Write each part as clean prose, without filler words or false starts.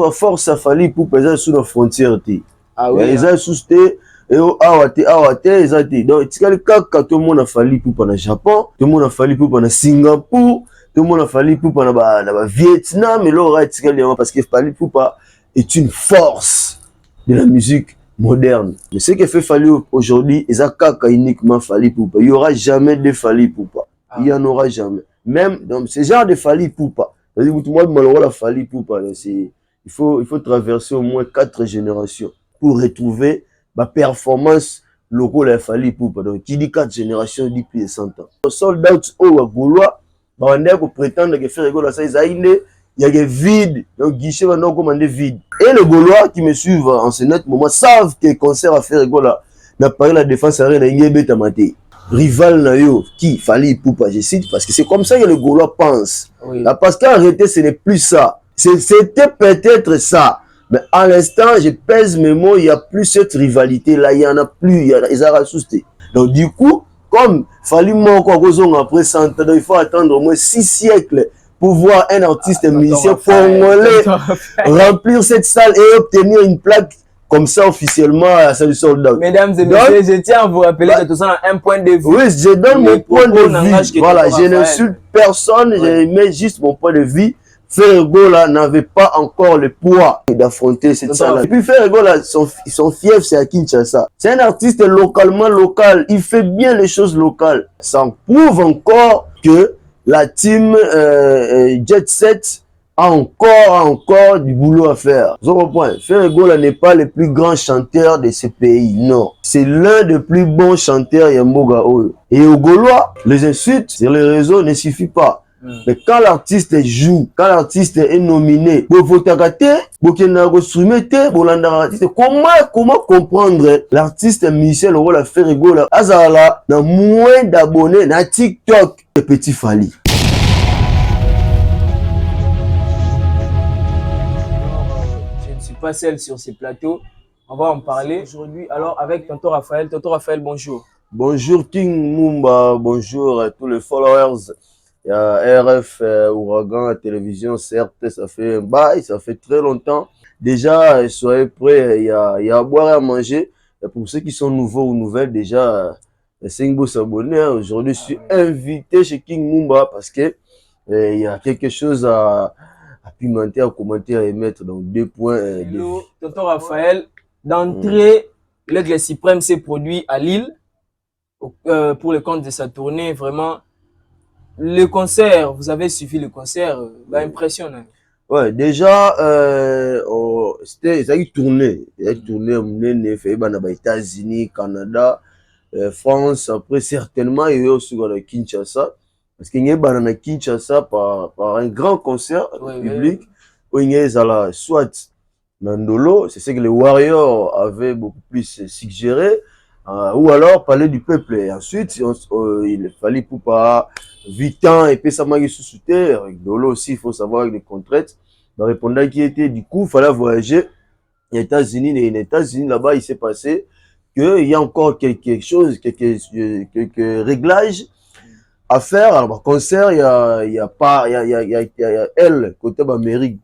à force à Fally Ipupa eza sous la frontière te. Ah oui. Eza sous te et awate eza te. Donc tikali kaka tout le monde a Fally Ipupa na Japon, tout le monde a Fally Ipupa na Singapour, tout le monde a Fally Ipupa na ba Vietnam et là tikali parce que Fally Ipupa est une force de la musique moderne. Mais ce que fait Fally aujourd'hui, eza kaka uniquement Fally Ipupa. Il y aura jamais de Fally Ipupa. Il y en aura jamais. Même donc ce genre de Fally Ipupa. C'est-à-dire que tout le monde malheureux la Fally Ipupa, il faut traverser au moins 4 générations pour retrouver ma performance locale à Fally Ipupa. Donc qui dit 4 générations dit plus de 100 ans. Sold out au Gaulois, on a prétendre que faire rigolo ça il y a des vides. Donc guichet maintenant commander vide. Et les Gaulois qui me suivent en ce net moment savent que concert à faire rigolo n'a pas la défense à rien à Ingebe Tamate. Rival Nayo, qui Fally Ipupa, je cite, parce que c'est comme ça que les Gaulois pensent. Oui. La parce qu'arrêter, ce n'est plus ça. C'était peut-être ça. Mais à l'instant, je pèse mes mots, il n'y a plus cette rivalité-là, il n'y en a plus, ils ont ressuscité. Donc du coup, comme Fally Moko après 100 ans, il faut attendre au moins 6 siècles pour voir un artiste musicien congolais remplir cette salle et obtenir une plaque comme ça officiellement à salut soldat. Mesdames et messieurs, je tiens à vous rappeler que tout ça a un point de vue. Oui, je donne mon point de vue. Voilà, je n'insulte personne, je mets juste mon point de vue. Fergo là n'avait pas encore le poids d'affronter cette salle. Et puis Fergo là, son fief c'est à Kinshasa. C'est un artiste localement local, il fait bien les choses locales. Ça prouve encore que la team Jet Set a encore du boulot à faire. Fergo n'est pas le plus grand chanteur de ce pays, non. C'est l'un des plus bons chanteurs Yamboga Oyo. Et au Gaulois, les insultes sur les réseaux ne suffisent pas. Mais quand l'artiste joue, quand l'artiste est nominé, comment comprendre l'artiste Michel Rola Fergo là, Azala, na moins d'abonnés, na TikTok, le petit Fally. Pas seul sur ces plateaux, on va en parler aujourd'hui alors avec Tonton Raphaël. Tonton Raphaël, bonjour. Bonjour King Mumba, bonjour à tous les followers. Il y a RF, Ouragan, la télévision, certes, ça fait un bail, ça fait très longtemps. Déjà, soyez prêts, il y a à boire et à manger. Et pour ceux qui sont nouveaux ou nouvelles, déjà, c'est un beau s'abonner. Aujourd'hui, je suis invité chez King Mumba parce que il y a quelque chose à pimenter, à commenter, à émettre. Donc, 2 points. Tonton Raphaël, d'entrée, l'Aigle Suprême s'est produit à Lille pour le compte de sa tournée. Vraiment, le concert, vous avez suivi le concert, impressionnant. Ouais, déjà, c'était une tournée. Une tournée, on fait aux États-Unis, Canada, France. Après, certainement, il y a aussi à Kinshasa. Parce qu'il y a à Kinshasa par un grand concert public où il y a soit Nandolo, c'est ce que les Warriors avaient beaucoup plus suggéré, ou alors parler du peuple. Et ensuite, il fallait pour pas 8 ans et puis ça m'a sous-souté. Avec Dolo aussi, il faut savoir avec les contraintes. Il répondait qui était, du coup, il fallait voyager aux États-Unis. Et les États-Unis, là-bas, il s'est passé qu'il y a encore quelque chose, quelques réglages à faire. Alors, concert, il y a elle, côté Amérique,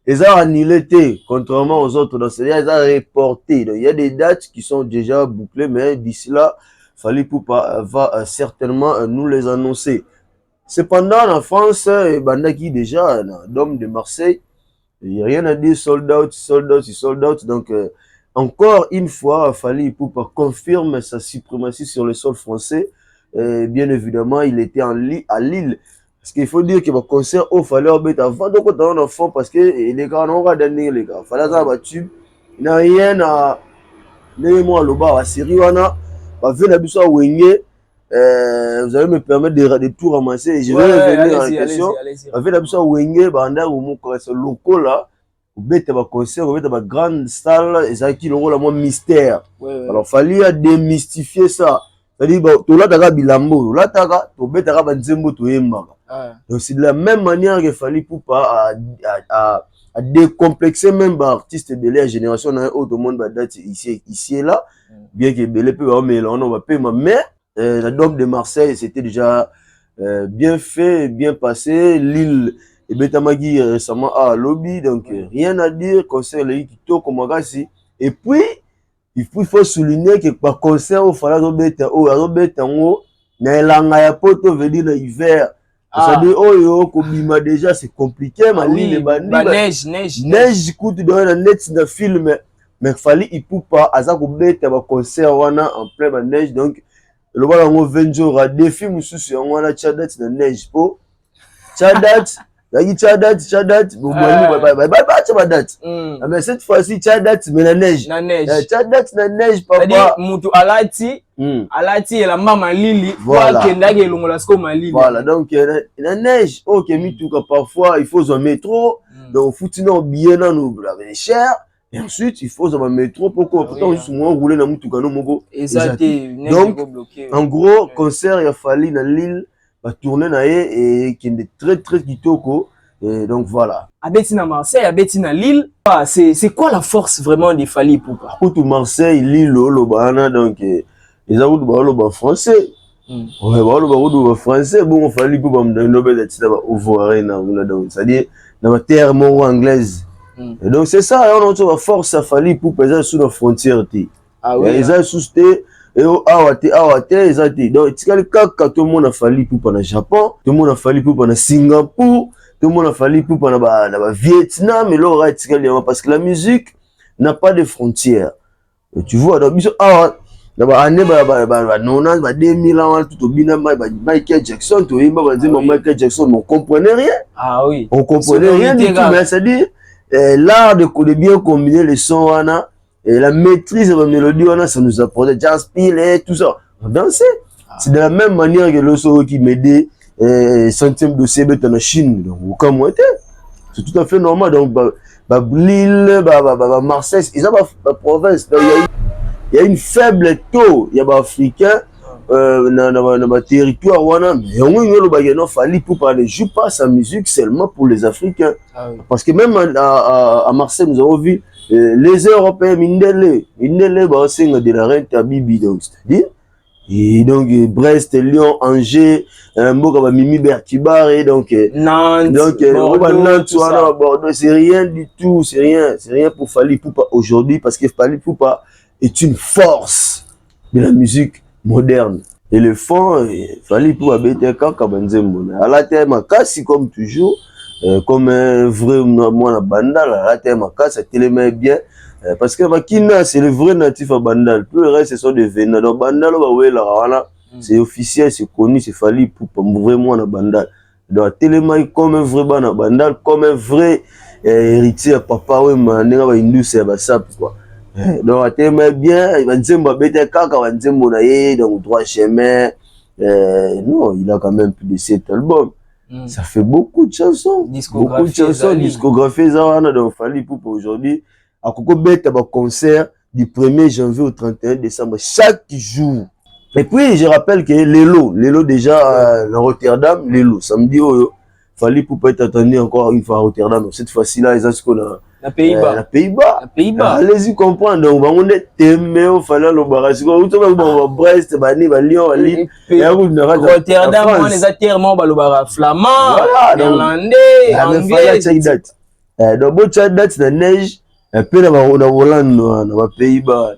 ils ont annulé, contrairement aux autres enseignants, ils ont reporté. Donc, il y a des dates qui sont déjà bouclées, mais d'ici là, Fally Ipupa va certainement nous les annoncer. Cependant, en France, Bandaki déjà, Dôme de Marseille, il n'y a rien à dire, sold out. Donc, encore une fois, Fally Ipupa confirme sa suprématie sur le sol français. Bien évidemment, il était à Lille. Parce qu'il faut dire que le concert au fallait mettre avant de côté en enfant parce que les gars n'ont pas donné les gars. Fallait ça battu. Il n'y a rien à moi le bas à Siriwana. Va venir à Bissau Wengé. Vous allez me permettre de tout ramasser. Je vais revenir en question. Va venir à Bissau Wengé. Banda ou mon concert local là. Vous mettez un concert, vous mettez une grande salle. Et ça qui le rôle à moi mystère. Alors fallait démystifier ça. C'est-à-dire, tu l'as taga bilambo, tu l'as taga, tu l'as taga banzembo, tu es mara. Donc c'est de la même manière qu'il fallait pour pas à décomplexer même l'artiste de la génération dans un autre monde date ici et là, bien que Belé peut mais là on va pas mais la Dôme de Marseille c'était déjà bien fait, bien passé. Lille Et Betamagi récemment à lobby, donc rien à dire, concert le Kitoko Magasi. Et puis, il faut souligner que par concert, il fallait Robeta, na elanga ya poto veut dire l'hiver. C'est-à-dire, oh, Kobima déjà, c'est compliqué, Ah oui, neige. Coûte de la net de film, mais il fallait, il peut pas, à ça, Kobeta, un concert, en plein neige, donc, le voilà, on 20 jours, à défi, monsieur, on a Tchadat, de neige, po. Tchadat, mais cette fois-ci, Tchadat, mais la neige. Tchadat, la neige, papa. C'est-à-dire, Moutou Alati, et la maman Lili, voilà. Voilà, donc, la neige, ok, parfois, il faut un métro, donc, faut-il bien, nous, cher. Et ensuite, il faut un métro pour qu'on puisse rouler dans Moutou Kano Mogo. Donc, en gros, concert, il a fallu dans l'île. Tourner et qui est très très kitoko, et donc voilà. Abetina Marseille, Abetina Lille, c'est quoi la force vraiment des Fally Ipupa? Pour Marseille, Lille, Lobana, donc ils ont le français. Ouais, le français, bon, Fally Ipupa c'est-à-dire dans la terre anglaise. Et donc c'est ça, on a la force à Fally Ipupa sous la frontière. Ah oui. Ils ont sousté. Et awate, donc tout le monde a fallu pour le Japon, tout le monde a fallu pour le Singapour, tout le monde a fallu pour le Vietnam, et là, parce que la musique n'a pas de frontières. Et tu vois, donc, Michael Jackson, Michael Jackson, on comprenait rien. Ah oui. On comprenait rien du tout, mais c'est-à-dire, l'art de bien combiner les sons, et la maîtrise de la mélodie, ça nous apportait jazz pile et tout ça. On dansait. C'est de la même manière que le son qui m'aidait, centième de CB en Chine, donc aucun moyen. C'est tout à fait normal. Donc, Lille, Marseille, ils ont la province. Il y a une faible taux, il y a des Africains dans le territoire. Mais on Fally Ipupa ne joue pas sa musique seulement pour les Africains. Ah oui. Parce que même à Marseille, nous avons vu les Européens, Mindele, c'est de la rente à Bibi, donc c'est-à-dire, et donc Brest, Lyon, Angers, Mimi Bertibar, donc Nantes, Bordeaux, c'est rien du tout, c'est rien pour Fally Ipupa aujourd'hui, parce que Fally Ipupa est une force de la musique moderne. Et le fond, Fally Ipupa BTK Kabanzembo, à la terre, comme toujours. Comme un vrai moine à Bandal, la terre ça télémé bien. Parce que Makina, c'est le vrai natif à Bandal. Tout le reste, ce sont des vénats. Donc Bandal, c'est officiel, c'est connu, c'est Fally Ipupa, vrai moine à Bandal. Donc télémé comme un vrai ban à Bandal, comme un vrai héritier à papa, ouais, manenga va indus c'est ça quoi. Donc télémé bien, il va dire BTK, va dire donc droit chemin. Non, il a quand même plus de 7 albums. Ça fait beaucoup de chansons. Discographie, donc Fally Ipupa aujourd'hui. À Coco Bête, un concert du 1er janvier au 31 décembre, chaque jour. Et puis, je rappelle que Lelo déjà, à Rotterdam, Lelo, samedi, Fally Ipupa être attendu encore une fois à Rotterdam. Donc, cette fois-ci là, ils ont ce qu'on a. La Pays-Bas. Allez-y comprendre. Donc, on est témé au Fally le barrage. Brest, Lyon, Lille. Rotterdam, on les a tellement flamand, néerlandais, anglais. Donc, bon, date de neige, un peu dans les Pays-Bas.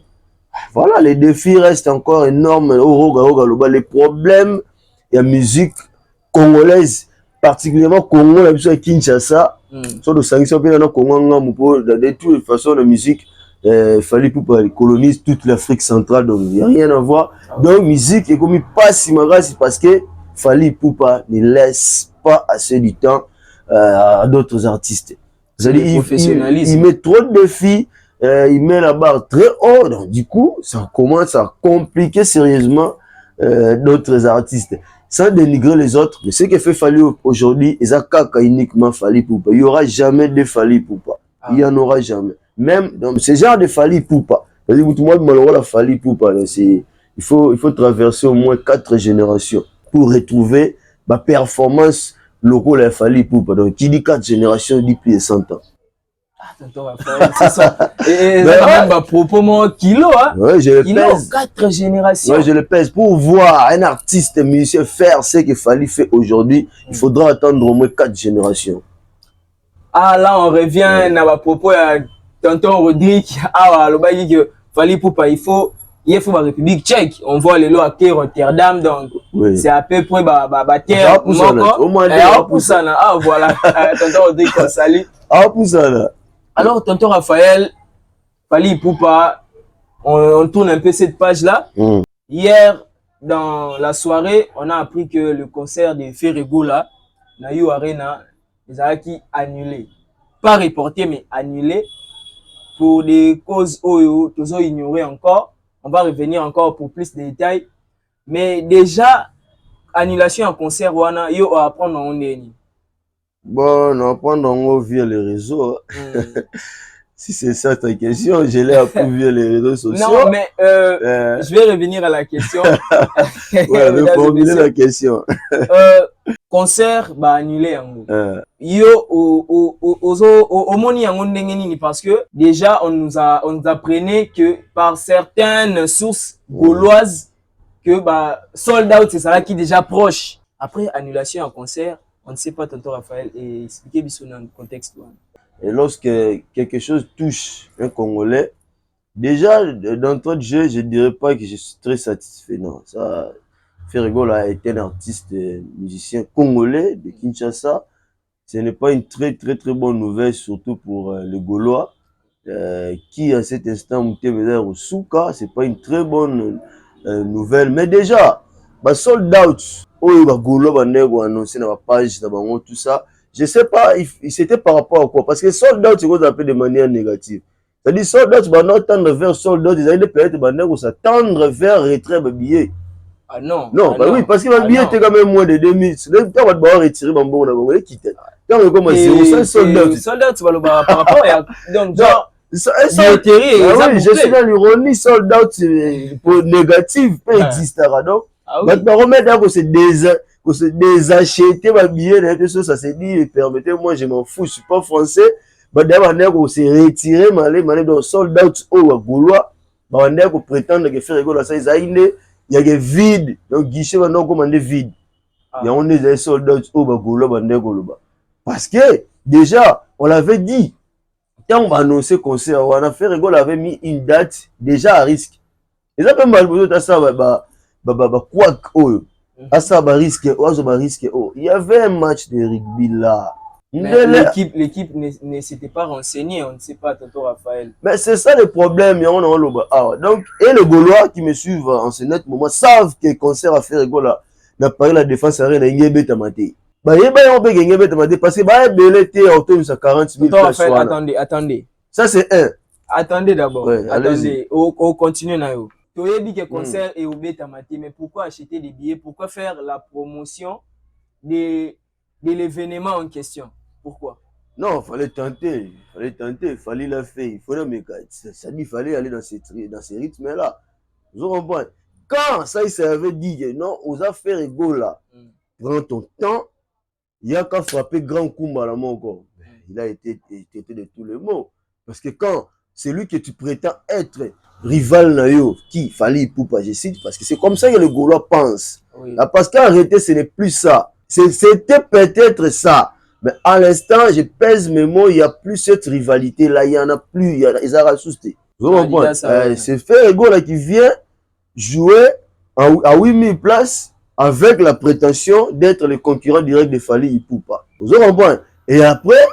Voilà, les défis restent encore énormes. Les problèmes, il y a musique congolaise, particulièrement Congo, la musique à Kinshasa. Sur le sanction, de toutes les façons, la musique, Fally Ipupa colonise toute l'Afrique centrale, donc il n'y a rien à voir. Donc, musique est comme pas si malgré, c'est parce que Fally Ipupa ne laisse pas assez du temps à d'autres artistes. Il met trop de défis, il met la barre très haut, donc du coup, ça commence à compliquer sérieusement d'autres artistes. Sans dénigrer les autres, mais ce que fait Fally aujourd'hui, ils ont uniquement Fally Ipupa. Il n'y aura jamais de Fally Ipupa. Il n'y en aura jamais. Même dans ce genre de Fally Ipupa, c'est-à-dire tout le monde malheureux la Fally Ipupa, il faut traverser au moins 4 générations pour retrouver ma performance locale à Fally Ipupa. Donc, qui dit 4 générations, dit plus de 100 ans. C'est ça. Et ça même propos mon kilo, hein. Ouais, je le pèse. 4 générations. Ouais, je le pèse. Pour voir un artiste, un musicien faire ce que Fally fait aujourd'hui, il faudra attendre au moins 4 générations. Ah, là, on revient à propos à tonton Rodrigue. Ah, le bail que fallait pour pas, il faut la République tchèque. On voit les lois à Rotterdam, donc c'est à peu près terre. Ah, voilà. Tonton Rodrigue, on salue. Ah, pour ça là. Alors, tonton Raphaël, fallait pour pas, on tourne un peu cette page-là. Hier, dans la soirée, on a appris que le concert de Ferrego là, Nayu Arena, les a qui annulé. Pas reporté, mais annulé pour des causes toujours ignorées encore. On va revenir encore pour plus de détails. Mais déjà, annulation en concert, wana, yo à apprendre en ligne. Bon, on apprend via les réseaux. Si c'est ça ta question, je l'ai appris via les réseaux sociaux. Non, mais je vais revenir à la question. Ouais, je vais formuler la question. Concert annulé yo au moni yango ndenge nini parce que déjà on nous apprenait que par certaines sources gauloises que sold out c'est ça qui est déjà proche. Après annulation en concert, on ne sait pas tonton Raphaël et expliquer bien dans le contexte. Et lorsque quelque chose touche un Congolais, déjà d'entrée de jeu, je dirais pas que je suis très satisfait. Non, ça. Ferrego a été un artiste musicien congolais de Kinshasa. Ce n'est pas une très bonne nouvelle, surtout pour les Gaulois, qui à cet instant Mouté au Souka. C'est pas une très bonne nouvelle. Mais déjà, sold out, Gaulois annoncé dans la page, tout ça. Je sais pas, c'était par rapport à quoi? Parce que sold out, c'est quoi qu'on appelle de manière négative. C'est-à-dire, sold out, tendre vers sold out, ils peut-être s'attendre vers retrait de billets. Ah non. Non, oui, parce que le billet était quand même moins de 2000. Quand on va retirer, on va quitter. Quand on commence, c'est sold out. Sold out, par rapport à. Donc, genre, oui, je suis dans l'ironie, sold out pour négatif, peut exister. Donc, maintenant, remettre qu'on se désacheter ma billet, ça se dit, permettez-moi, je m'en fous, je suis pas français. D'abord, on s'est retiré, malé, donc sold out au Gaulois. On prétend que faire rigolo, ça, il y a des vides, donc guichet va non commander vide. Il y a des soldats au Bagolo, parce que déjà, on l'avait dit, quand on va annoncer concert, on a fait rigolo, avait mis une date déjà à risque. Et ça peut mal à ça, quoi à ça, risque, il y avait un match de rugby là. L'équipe ne s'était pas renseignée, on ne sait pas, tonton Raphaël. Mais c'est ça le problème. Donc, et les Gaulois qui me suivent en ce net moment savent que le concert à faire là, n'a pas la défense à rien, il y a des tamate. Parce que il y a 40 000 personnes. Attendez. Ça, c'est un. Attendez d'abord. Ouais, attendez. On continue. Tu as dit que le concert est au tamate, mais pourquoi acheter des billets? Pourquoi faire la promotion de l'événement en question? Pourquoi? Non, il fallait tenter, il fallait la faire, il fallait il fallait aller dans ces rythmes-là. Vous comprenez? Quand ça, il s'avait dit que non, aux affaires égaux là, prends ton temps, il y a qu'à frapper grand coup à la main encore. Il a été de tous les mots. Parce que quand c'est lui que tu prétends être rival Nayo, qui fallait pour pas, je cite, parce que c'est comme ça que le Gaulois pense. Parce qu'en réalité, ce n'est plus ça. C'était peut-être ça. Mais à l'instant, je pèse mes mots, il n'y a plus cette rivalité-là, il n'y en a plus, ils ont rassusté. Vous comprenez? C'est Ferrego là qui vient jouer à 8000 places avec la prétention d'être le concurrent direct de Fally Ipupa. Vous comprenez? Et après,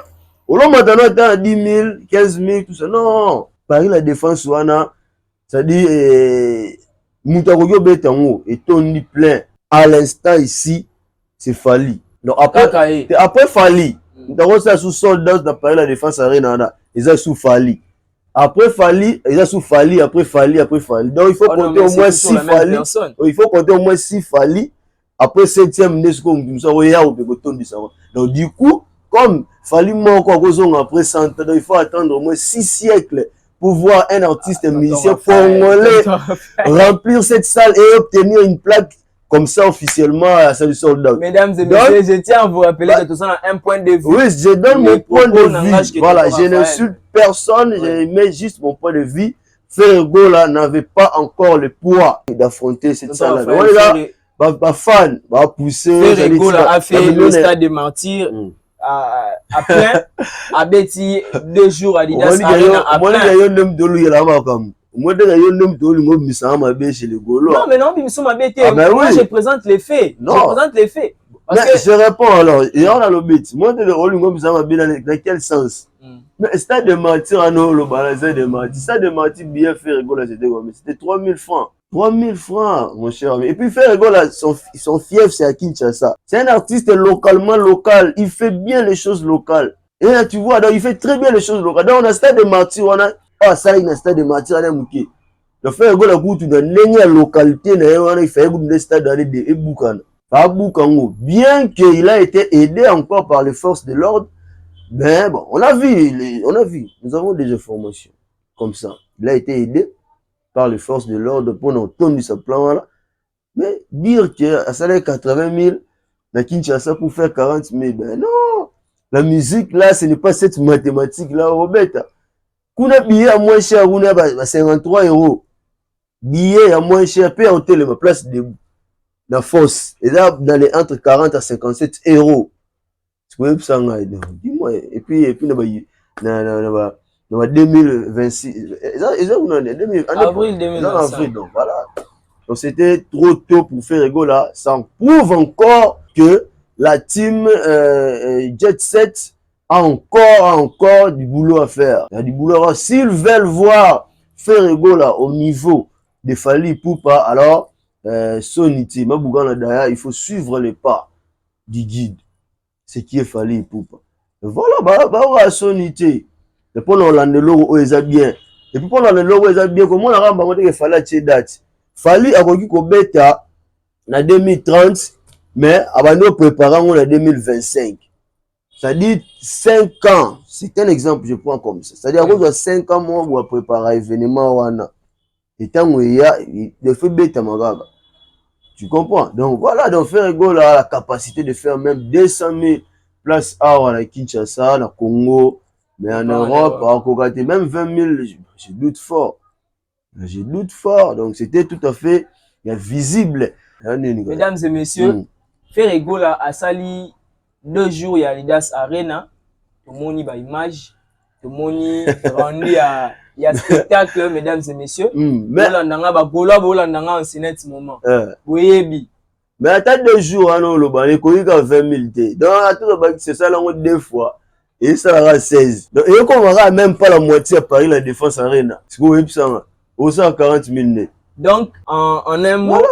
au long maintenant, il à 10 000, 15 000, tout ça. Non, Paris la défense, c'est-à-dire, Moutaroyo Betango et Tony plein. À l'instant ici, c'est Fally. Donc après Fally, nous ça sous soldat d'après la défense à Renana, ils ont sous Fally. Après Fally, ils ont sous Fally, après Fally. Donc il faut compter au moins 6 Fally. Il faut compter au moins 6 Fally. Après 7e donc du coup, comme Fally mort après 100 ans, il faut attendre au moins 6 siècles pour voir un artiste musicien congolais remplir cette salle et obtenir une plaque comme ça officiellement à salut soldat. Mesdames et messieurs, je tiens à vous rappeler que tout ça a un point de vue. Oui, je donne mon point de vue. Voilà, je n'insulte personne, je mets juste mon point de vue. Ferrego là n'avait pas encore le poids d'affronter cette salle là. Fan, va pousser. Ferrego là a fait le stade des martyrs à plein. À Betty, 2 jours Adidas Arena à plein. Non, mais non, moi je présente les faits. Non. Je présente les faits. Mais je réponds alors, il y a le bit. Moi, dans quel sens? Mais stade de mentir à nous, le balazé de mentir. Stade de mentir, bien fait rigoler, c'était 3000 francs. 3000 francs, mon cher ami. Et puis, faire rigoler, son fief, c'est à Kinshasa. C'est un artiste localement local. Il fait bien les choses locales. Et là, tu vois, donc, il fait très bien les choses locales. Donc, on a stade de mentir, on a. Ah, ça, il y a un stade de mentir, on a mouké. Le faire rigoler, tu dois n'ayez localité, il fait un stade d'aller de Boukan. Bien qu'il a été aidé encore par les forces de l'ordre, mais bon, on a vu, nous avons des informations comme ça. Il a été aidé par les forces de l'ordre pour nous tenir ce plan-là. Mais dire que ça allait 80 000, la Kinshasa pour faire 40 000, ben non. La musique là, ce n'est pas cette mathématique-là, Robert. Kuna billet à moins cher, on a 53 €. Billet à moins cher, paye en télé, ma place de la force. Et là, dans les entre 40 à 57 €. Tu peux ça, dis-moi. Et puis, dans 2026. Avril 2025. Avril, donc voilà. Donc c'était trop tôt pour faire rigoler là. Ça prouve encore que la team Jet Set a encore du boulot à faire. Il y a du boulot à faire. S'ils veulent voir faire rigoler là au niveau de Fally Ipupa, alors Sonity, Mabougana Daya, il faut suivre les pas du guide. Ce qui est Fally Ipupa. Voilà, bah, Sonity. Et pour l'Hollande, l'euro, ils ont bien. Et puis pour l'Hollande, l'euro, ils ont bien. Comment on a ramené que Fally a date? Fally a connu qu'on bêta en 2030, mais avant nous préparons en 2025. C'est-à-dire 5 ans. C'est un exemple, je prends comme ça. C'est-à-dire qu'on a 5 ans, moi, pour préparer l'événement. Et tant qu'il y a, il fait bêta, ma gars. Tu comprends? Donc voilà, donc faire rigoler la capacité de faire même 200 000 places à Kinshasa, au Congo, mais en Europe, en Côte, même 20 000, je doute fort. Je doute fort. Donc c'était tout à fait visible. Mesdames et messieurs, faire rigoler à Sali 2 jours, il y a Adidas Arena. Tout le monde y a image. Tout le monde rendu à. Il y a spectacle, mesdames et messieurs. Mais attends 2 jours, il y a 20 000. Donc, c'est ça, 2 fois. Et ça sera 16. Donc, et on verra même pas la moitié à Paris, la Défense Arena. C'est pour ça, 40 000 nets. Donc, en un mot,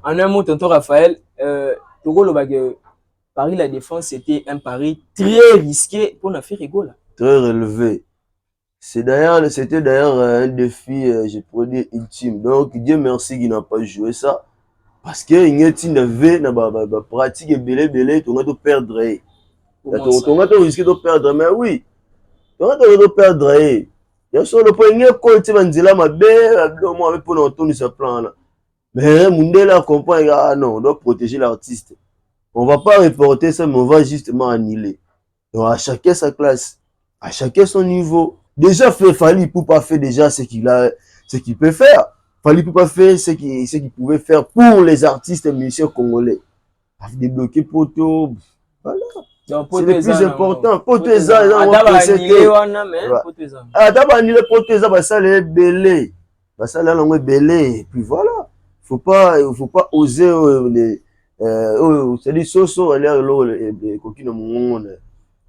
voilà. Tonton Raphaël, Paris, la Défense, c'était un pari très risqué pour nous faire rigoler. Très relevé. C'était d'ailleurs un défi, je pourrais dire, ultime. Donc, Dieu merci qu'il n'a pas joué ça. Parce que il y a une pratique belé, tu vas perdre. Tu vas risquer de perdre, mais oui. Tu vas perdre. Il y a sur le point, il y a quoi, tu vas dire, ma belle, moi, pour nous tourner ce plan-là. Mais Mundela comprend, ah non, on doit protéger l'artiste. On ne va pas reporter ça, mais on va justement annuler. Donc, à chacun sa classe, à chacun son niveau. Déjà, Fally Ipupa fait déjà ce qu'il peut faire. Fally Ipupa fait ce qu'il pouvait faire pour les artistes et musiciens congolais. Débloquer Poto, voilà. C'est le plus important. Poto Eza, ça les belé. Ça les belé. Et puis voilà. Faut pas oser c'est-à-dire soso aller le coquine monde.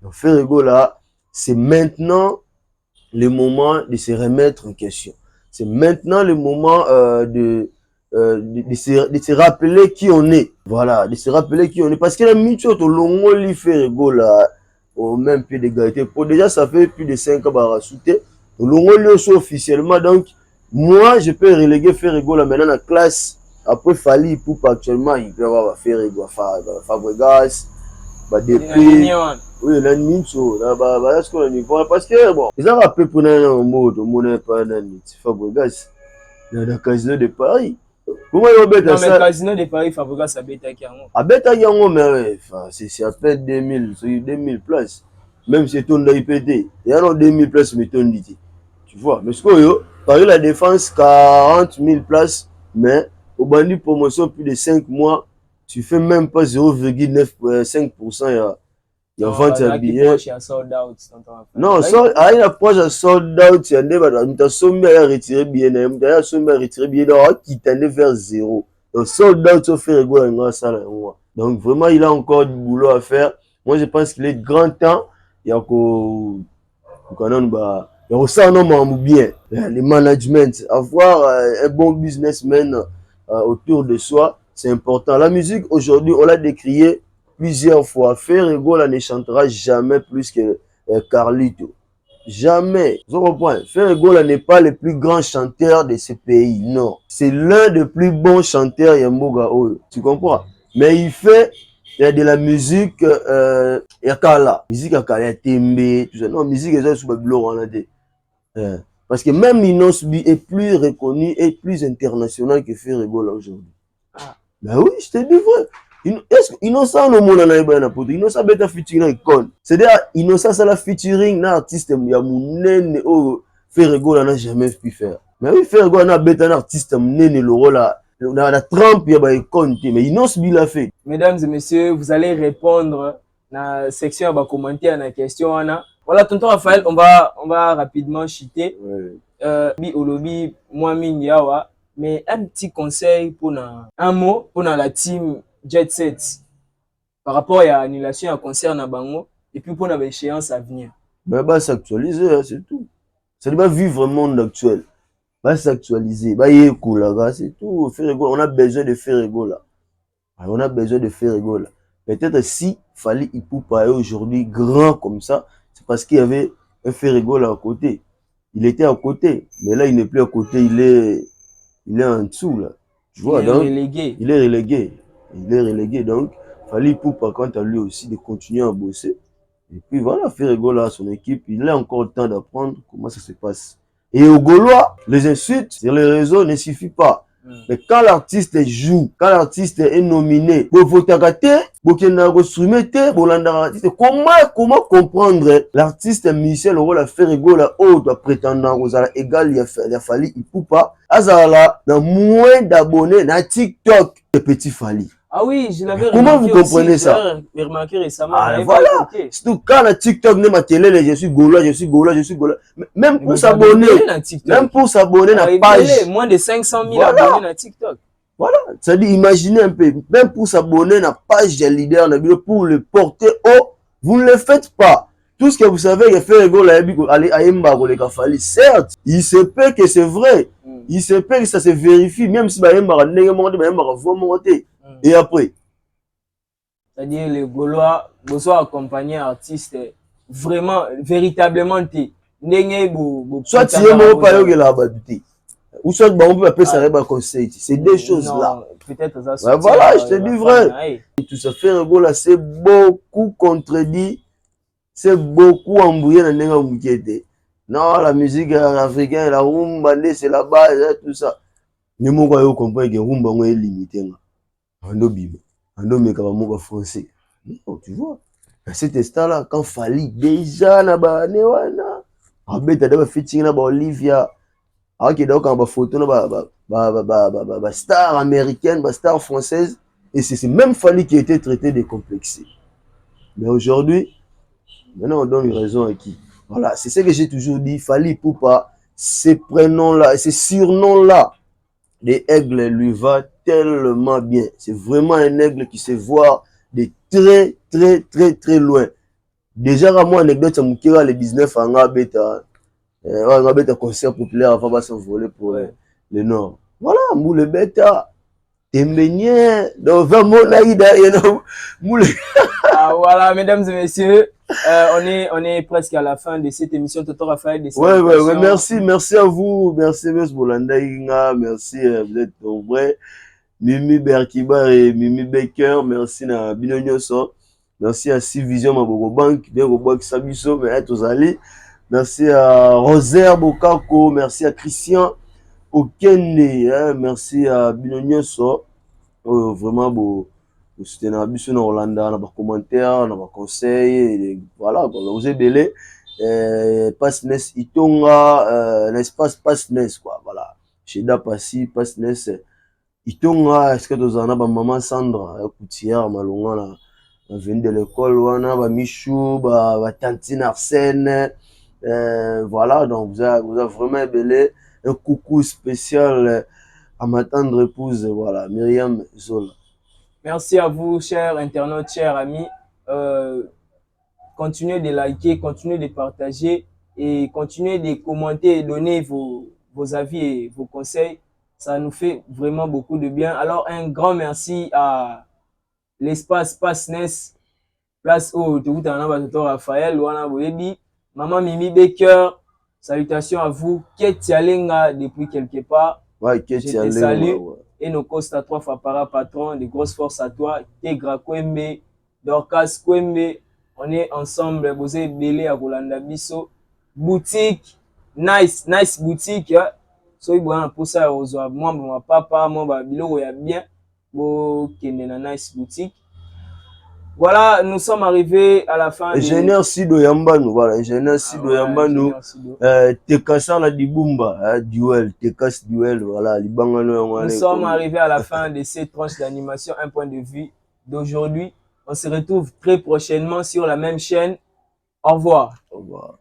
Donc faire rigoler là, c'est maintenant le moment de se remettre en question. C'est maintenant le moment de se rappeler qui on est. Voilà, de se rappeler qui on est. Parce que la micho to longo li fait rigoler au même pied d'égalité. Pour déjà ça fait plus de 5 ans à souter. Longo li aussi officiellement. Donc moi je peux reléguer faire rigoler maintenant la classe. Après Fally Ipupa actuellement il peut avoir faire rigoler Fabregas, depuis oui la micho là est-ce qu'on a niveau parce que bon ils ont rappelé pour un mot mon pas dans Fabregas dans le casino de Paris. Comment ils ont bêta ça? Non mais casino de Paris Fabregas a bêta qui en a bêta yango mais c'est à peine 2000 places. Même si ton IPT, il y a 2000 places mais ton dit. Tu vois, mais ce que Paris la Défense 40 000 places mais au bandit promotion plus de 5 mois, tu fais même pas 0,5%. Il y a vente ya billet. proche ya sold out tonton Raphaël. Non, il a proche ya sold out ya nde ba muta sombi ya retirer billet na muta ya sombi ya retirer billet na kitane vers zéro. Donc sold out au fait rigolo nga sala ngwa. Donc vraiment il a encore du boulot à faire. Moi je pense qu'il est grand temps ya ko kanon ba ya ko ça non mamou bien. Le management, avoir un bon businessman autour de soi, c'est important. La musique aujourd'hui, on l'a décrié plusieurs fois. Ferregola ne chantera jamais plus que Carlito. Jamais. Vous comprenez? Ferregola n'est pas le plus grand chanteur de ce pays. Non. C'est l'un des plus bons chanteurs Yamboga Oyo. Tu comprends? Mais il fait de la musique Yakala. Musique Yakala, Tembe, tout ça. Non, musique est sur le blog. Parce que même Inos B est plus reconnu et plus international que Ferregola aujourd'hui. Ah. Ben oui, je te dis vrai. Est-ce que Innocent no mona na yeba na poto Innocent beta featuring icon. C'est-à-dire Innocent ça la featuring na artiste ya munene o Ferregola n'a jamais pu faire. Mais oui, Ferregola na beta na artiste munene le rôle là la trempe ya ba icon mais Innocent bi l'a fait. Mesdames et messieurs, vous allez répondre dans la section ba commentaire na question ana. Voilà, tonton Raphaël, on va rapidement chuter. Bi olobi moi mingi awa, mais un petit conseil pour un mot pour la team Jet Set par rapport à l'annulation à concert na bango et puis pour l'échéance à venir. Ben bah s'actualiser, hein, c'est tout. Ça doit vivre le monde actuel. Bah s'actualiser, bah y écoula, c'est tout. On a besoin de faire rigoler. On a besoin de faire rigoler. Peut-être si fallait Ipupa aujourd'hui grand comme ça, c'est parce qu'il y avait un Ferregola à côté. Il était à côté, mais là il n'est plus à côté, il est en dessous là. Tu vois, il est relégué. Il est relégué. Il est relégué, donc fallait Ipupa quant à lui aussi de continuer à bosser. Et puis voilà, Ferregola, son équipe, il a encore le temps d'apprendre comment ça se passe. Et au Gaulois, les insultes sur les réseaux ne suffit pas. Mais quand l'artiste joue, quand l'artiste est nominé, comment comprendre l'artiste musicien le rôle à Ferregola ou doit prétendre aux égal il a fallu il peut pas azala dans moins d'abonnés dans TikTok le petit Fally. Ah oui, je l'avais remarqué. Comment vous comprenez aussi, ça? J'ai remarqué récemment. Ah, voilà. Surtout quand la TikTok n'est ma télé, je suis Gaulois, je suis Gaulois, je suis Gaulois. Même pour s'abonner, même pour s'abonner à la page. Moins de 500 000 abonnés à TikTok. Voilà. Ça dit, imaginez un peu. Même pour s'abonner à la page des leaders, pour le porter haut, vous ne le faites pas. Tout ce que vous savez, il fait aller à Embargo, les Kafali. Certes, il se peut que c'est vrai. Il se peut que ça se vérifie, même si Embargo n'est pas monté. Et après, c'est-à-dire les Gaulois besoin accompagner artistes vraiment véritablement soit tu es mon père qui l'a battu ou soit on peut appeler ça un conseil. C'est deux choses là. Peut-être ça. Voilà, je te dis vrai. Tout ça fait un là, c'est beaucoup contredit, c'est beaucoup embrouillé dans les mouquettes. Non, la musique africaine, la rumba, c'est la base, tout ça. Mais moi, je comprends que rumba est limité. En français. Non, tu vois. À cet instant-là, quand Fally déjà na ba newana, abeta da featuring na ba Olivia, aki da quand ba photo na ba star américaine, ba star française, et c'est même Fally qui a été traité de complexé. Mais aujourd'hui, maintenant on donne raison à qui? Voilà, c'est ce que j'ai toujours dit, Fally Ipupa, ces prénoms-là, ces surnoms-là, les aigles lui va tellement bien. C'est vraiment un aigle qui sait voir de très, très, très, très loin. Déjà, à moi, anecdote, ça me le 19 ans, on a un concert populaire avant de s'envoler pour le Nord. Voilà, moule bêta, t'es donc vraiment naïda, moule. Ah, voilà, mesdames et messieurs, on est presque à la fin de cette émission. Tonton Raphaël. Ouais, merci à vous, merci M. Bolanda Inga, merci, vous êtes vrai. Mimi Berkiba et Mimi Baker, merci à Binonyoso, merci à Civision Mabogo Bank, bien au Bank Sabiso, mais être aux alliés. Merci à Rosaire Bokako, merci à Christian Okende, hein, merci à Binonyoso, vraiment beau. C'était dans la Hollande, dans les commentaires, dans les conseils, voilà, vous avez belé, Passnes Itonga, l'espace Passnes, quoi, voilà. Cheda Passi, Passnes, Itonga, est-ce que tu as maman Sandra, Koutière, Malonga, venu de l'école, wana, ba Michou, ba Tantine Arsène. Voilà, donc vous avez vraiment ébélé. Un coucou spécial à ma tendre épouse, voilà, Myriam Zola. Merci à vous, chers internautes, chers amis. Continuez de liker, continuez de partager et continuez de commenter et donner vos avis et vos conseils. Ça nous fait vraiment beaucoup de bien. Alors, un grand merci à l'espace Passness, place où tout Raphaël, Wana Boyebi, Maman Mimi Baker, salutations à vous. Ketialenga depuis quelque part. Ouais, Je te salue. Et nos costes à 3 fois par patron, de grosses forces à toi. Tegra Kwembe, Dorcas Kwembe, on est ensemble. Vous êtes belé à Rolanda Bisso. Boutique, nice boutique. So, il y a pour ça, moi, mon papa, moi, bilo, il y a bien. Bon, nice boutique. Voilà, nous sommes arrivés à la fin. Ingénieur Sido Yambano, voilà, ingénieur Sido Yambano, Tekasa la Dibumba, duel, Tekas duel, voilà, Libangano. Nous sommes arrivés à la fin de cette tranche d'animation, un point de vue d'aujourd'hui. On se retrouve très prochainement sur la même chaîne. Au revoir. Au revoir.